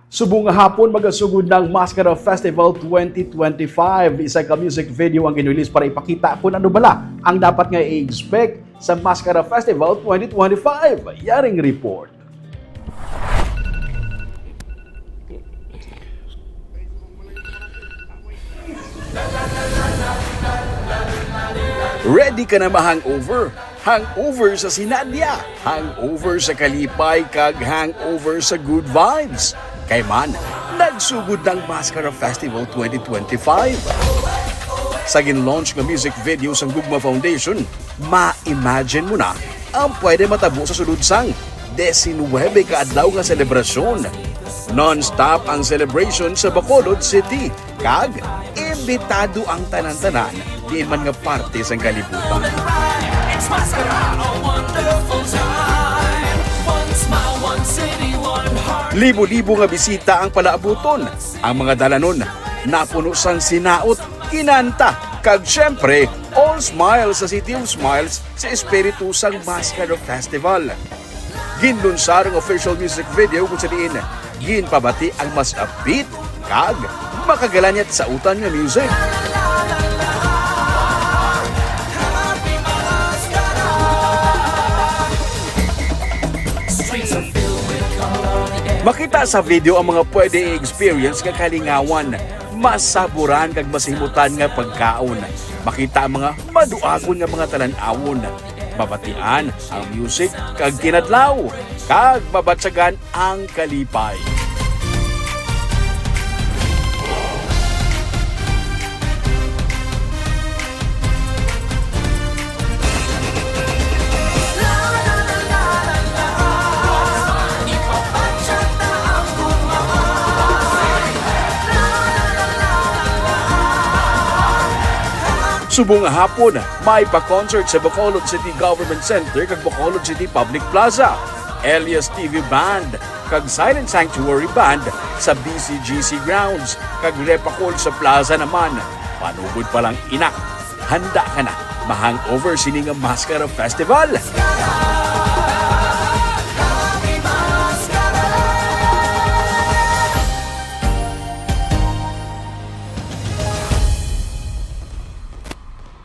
Subong nga hapon magasugod ng Masskara Festival 2025. Isa ka music video ang ginrelease para ipakita kung ano bala ang dapat nga i-expect sa Masskara Festival 2025. Yaring report. Ready ka na ma-hangover? Hangover sa sinadya, hangover sa kalipay, kag hangover sa good vibes. Kay man, nagsugod ng Masskara Festival 2025. Sa gin-launch ng music video sa Gugma Foundation, ma-imagine mo na ang pwede matabo sa sulod sang 19 kaadlaw nga selebrasyon. Non-stop ang celebration sa Bacolod City, kag imbitado ang tanan-tanan di man nga parte sa kalibutan. It's Masskara, a wonderful time. One smile, one city, one heart. Libo-libo nga bisita ang palaabuton. Ang mga dalanon napuno sang sinaot, kinanta, kag syempre, all smiles sa City of Smiles sa espiritu sang Masskara Festival. Ginlunsar ang official music video kung sa diin ginpabati ang mas upbeat, kag makagalanyat sa utan nga music. Makita sa video ang mga pwede i-experience nga kalingawan, masaburan kag masimutan nga pagkaon. Makita ang mga maduagon nga mga talan-awon. Babatian ang music kag kinadlaw, kag babatsagan ang kalipay. Subong nga hapon, may pa-concert sa Bacolod City Government Center kag Bacolod City Public Plaza, Elias TV Band, kag Silent Sanctuary Band sa BCGC Grounds, kag Repacol sa Plaza naman. Panugod pa lang inak, handa ka na ma-hangover sini nga Masskara Festival.